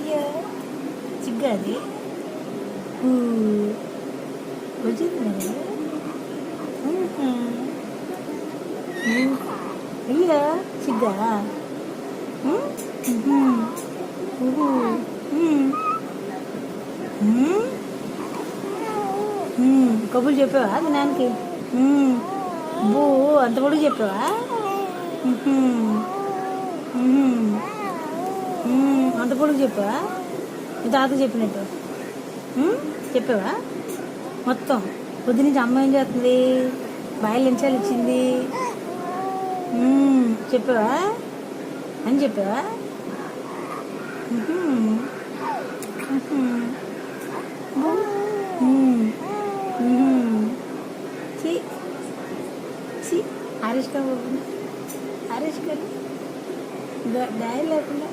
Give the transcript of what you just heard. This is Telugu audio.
అయ్యో చిగ్గా అది వచ్చింది కదా. అయ్యో చిగ్గా కబుర్లు చెప్పావా మీ నాన్నకి? బూ అంత పొడుగు చెప్పావా? అంత పొడుగు చెప్పావా? మీ తాత చెప్పినట్టు చెప్పావా? మొత్తం పొద్దు నుంచి అమ్మ ఏం చేస్తుంది, బాయిలు ఎంచాలు ఇచ్చింది చెప్పావా అని చెప్పావా? హరీష్ గారు హరీష్ గారు దారి లేకుండా